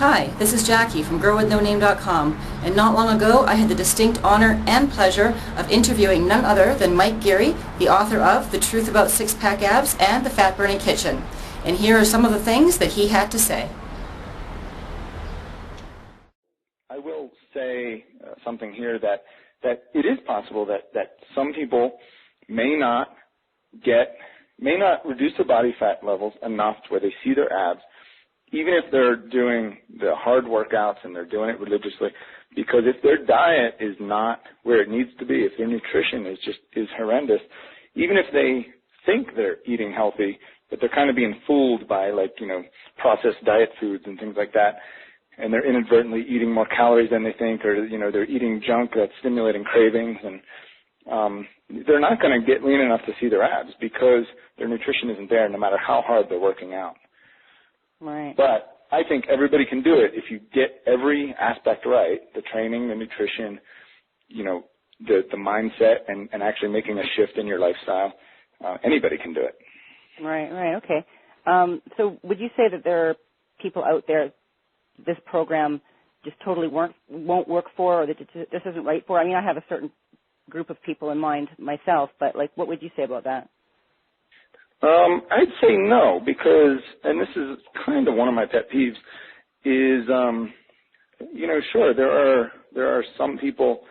Hi, this is Jackie from GrowWithNoName.com, and not long ago I had the distinct honor and pleasure of interviewing none other than Mike Geary, the author of The Truth About Six-Pack Abs and The Fat Burning Kitchen. And here are some of the things that he had to say. I will say something here that it is possible that some people may not reduce their body fat levels enough to where they see their abs, even if they're doing the hard workouts and they're doing it religiously, because if their diet is not where it needs to be, if their nutrition is horrendous, even if they think they're eating healthy, but they're kind of being fooled by processed diet foods and things like that, and they're inadvertently eating more calories than they think, or they're eating junk that's stimulating cravings, and they're not going to get lean enough to see their abs because their nutrition isn't there no matter how hard they're working out. Right. But I think everybody can do it if you get every aspect right, the training, the nutrition, the mindset, and actually making a shift in your lifestyle. Anybody can do it. Right, okay. So would you say that there are people out there this program just totally won't work for, or that this isn't right for? I mean, I have a certain group of people in mind myself, but what would you say about that? I'd say no, because, and this is kind of one of my pet peeves, is, sure, there are some people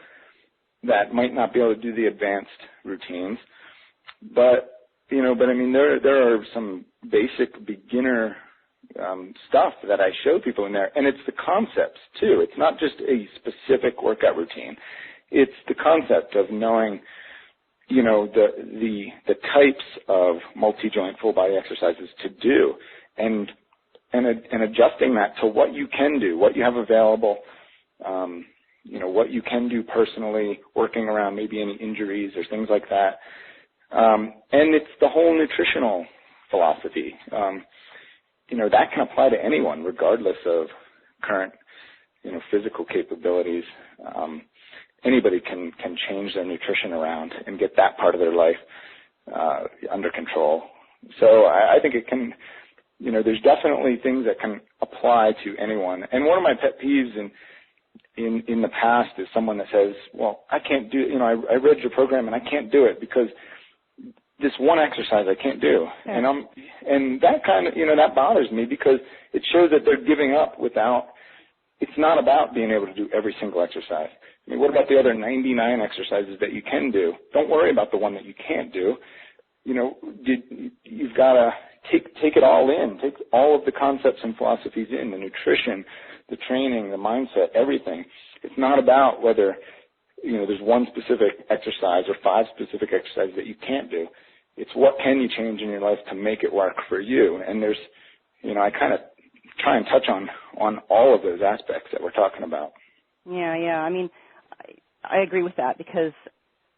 that might not be able to do the advanced routines, but I mean, there are some basic beginner stuff that I show people in there, and it's the concepts too. It's not just a specific workout routine. It's the concept of knowing the types of multi-joint full body exercises to do, and adjusting that to what you can do, what you have available, what you can do personally, working around maybe any injuries or things like that. And it's the whole nutritional philosophy. That can apply to anyone regardless of current, physical capabilities. Anybody can change their nutrition around and get that part of their life under control. So I think it can, there's definitely things that can apply to anyone. And one of my pet peeves in the past is someone that says, well, I can't do, I read your program and I can't do it because this one exercise I can't do. Yeah. And that kind of, that bothers me because it shows that they're giving up it's not about being able to do every single exercise. I mean, what about the other 99 exercises that you can do? Don't worry about the one that you can't do. You've got to take it all in, take all of the concepts and philosophies in, the nutrition, the training, the mindset, everything. It's not about whether, there's one specific exercise or 5 specific exercises that you can't do. It's what can you change in your life to make it work for you. And there's, I kind of try and touch on all of those aspects that we're talking about. Yeah. I mean, I agree with that because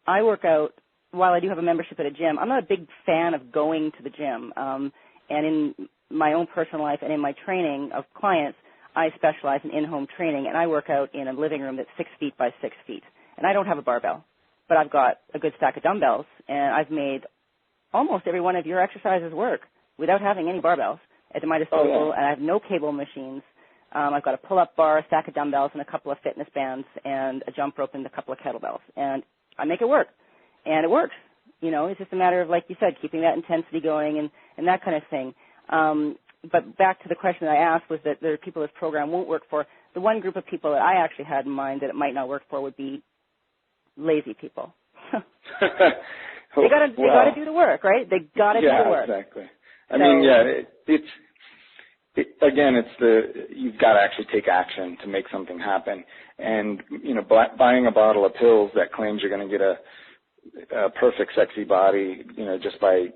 I work out, while I do have a membership at a gym, I'm not a big fan of going to the gym. And in my own personal life and in my training of clients, I specialize in in-home training, and I work out in a living room that's 6 feet by 6 feet. And I don't have a barbell, but I've got a good stack of dumbbells, and I've made almost every one of your exercises work without having any barbells at my disposal, and I have no cable machines. I've got a pull-up bar, a stack of dumbbells, and a couple of fitness bands, and a jump rope and a couple of kettlebells. And I make it work. And it works. It's just a matter of, like you said, keeping that intensity going and that kind of thing. But back to the question that I asked was that there are people this program won't work for. The one group of people that I actually had in mind that it might not work for would be lazy people. They got to do the work, right? They got to do the work. Yeah, exactly. I mean, you've got to actually take action to make something happen. And, buying a bottle of pills that claims you're going to get a perfect, sexy body, just by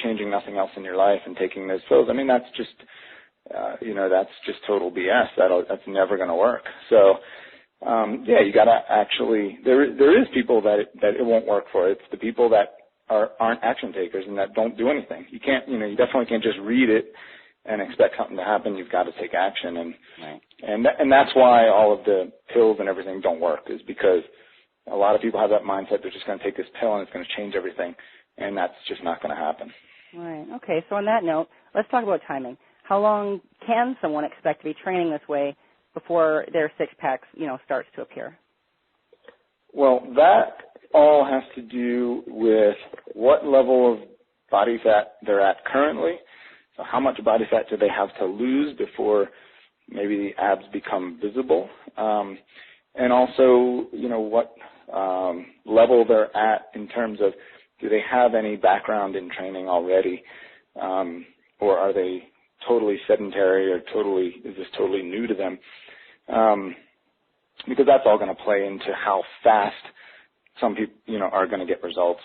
changing nothing else in your life and taking those pills, I mean, that's just, that's just total BS. That's never going to work. So, you got to actually, there is people that it won't work for. It's the people that aren't action takers and that don't do anything. You can't, you definitely can't just read it and expect something to happen. You've got to take action, and that's why all of the pills and everything don't work, is because a lot of people have that mindset they're just going to take this pill and it's going to change everything, and that's just not going to happen. Right. Okay. So on that note, let's talk about timing. how long can someone expect to be training this way before their six-pack, starts to appear? Well, that all has to do with what level of body fat they're at currently. So how much body fat do they have to lose before maybe the abs become visible? And also, what level they're at in terms of, do they have any background in training already? Or are they totally sedentary, or is this totally new to them? Because that's all going to play into how fast some people, are going to get results.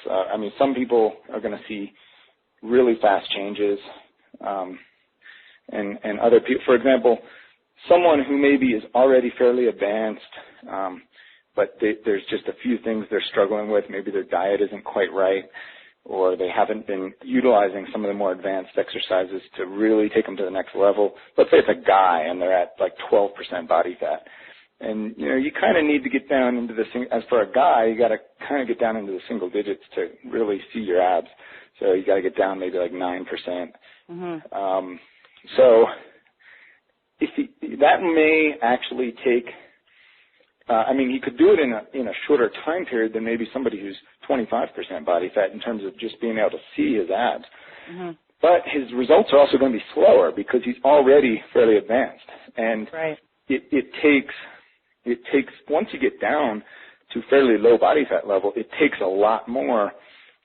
Some people are going to see really fast changes, and other people, for example, someone who maybe is already fairly advanced, but there's just a few things they're struggling with. Maybe their diet isn't quite right, or they haven't been utilizing some of the more advanced exercises to really take them to the next level. Let's say it's a guy and they're at like 12% body fat. And, you kind of need to get down into as for a guy, you got to kind of get down into the single digits to really see your abs. So you got to get down maybe like 9%. Mm-hmm. So that may actually take, he could do it in a shorter time period than maybe somebody who's 25% body fat in terms of just being able to see his abs. Mm-hmm. But his results are also going to be slower because he's already fairly advanced. And right. it takes, once you get down to fairly low body fat level, it takes a lot more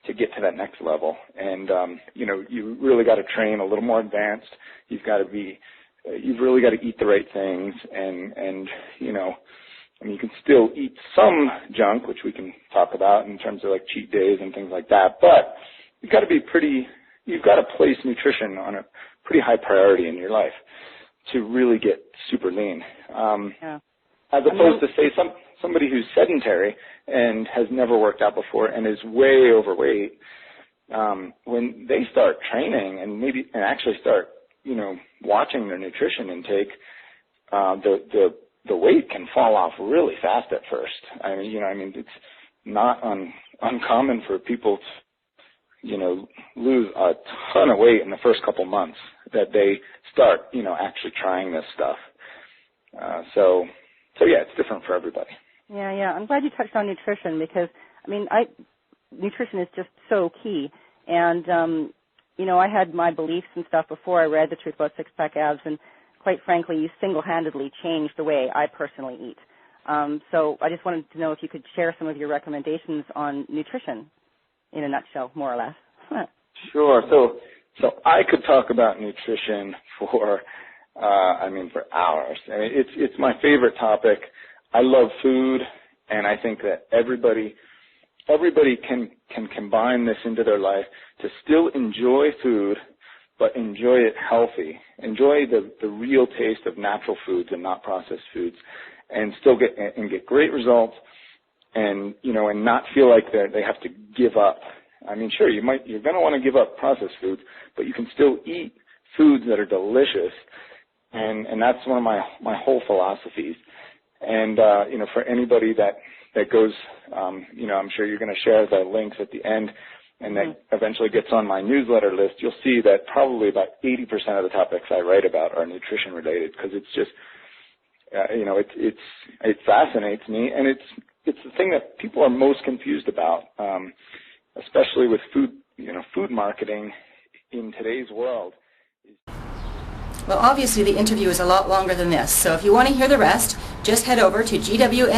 to get to that next level. And, you really got to train a little more advanced. You've really got to eat the right things, and you can still eat some junk, which we can talk about in terms of like cheat days and things like that, but you've got to place nutrition on a pretty high priority in your life to really get super lean. As opposed to, say, somebody who's sedentary and has never worked out before and is way overweight, when they start training and actually start, watching their nutrition intake, the weight can fall off really fast at first. It's not uncommon for people to, lose a ton of weight in the first couple months that they start, actually trying this stuff. So yeah, it's different for everybody. Yeah. I'm glad you touched on nutrition because, nutrition is just so key. And, I had my beliefs and stuff before I read The Truth About Six-Pack Abs, and quite frankly, you single-handedly changed the way I personally eat. So I just wanted to know if you could share some of your recommendations on nutrition in a nutshell, more or less. Sure. So I could talk about nutrition for hours. It's my favorite topic. I love food, and I think that everybody can combine this into their life to still enjoy food, but enjoy it healthy. Enjoy the real taste of natural foods and not processed foods, and still get great results, and not feel like they have to give up. Sure, you're going to want to give up processed foods, but you can still eat foods that are delicious, and that's one of my whole philosophies. And for anybody that goes, I'm sure you're going to share the links at the end, and that eventually gets on my newsletter list, you'll see that probably about 80% of the topics I write about are nutrition related, because it's just, it fascinates me, and it's the thing that people are most confused about, especially with food marketing in today's world. Well, obviously the interview is a lot longer than this, so if you want to hear the rest, just head over to gwnn.me/Mike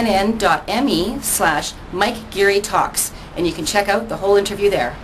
Geary Talks, and you can check out the whole interview there.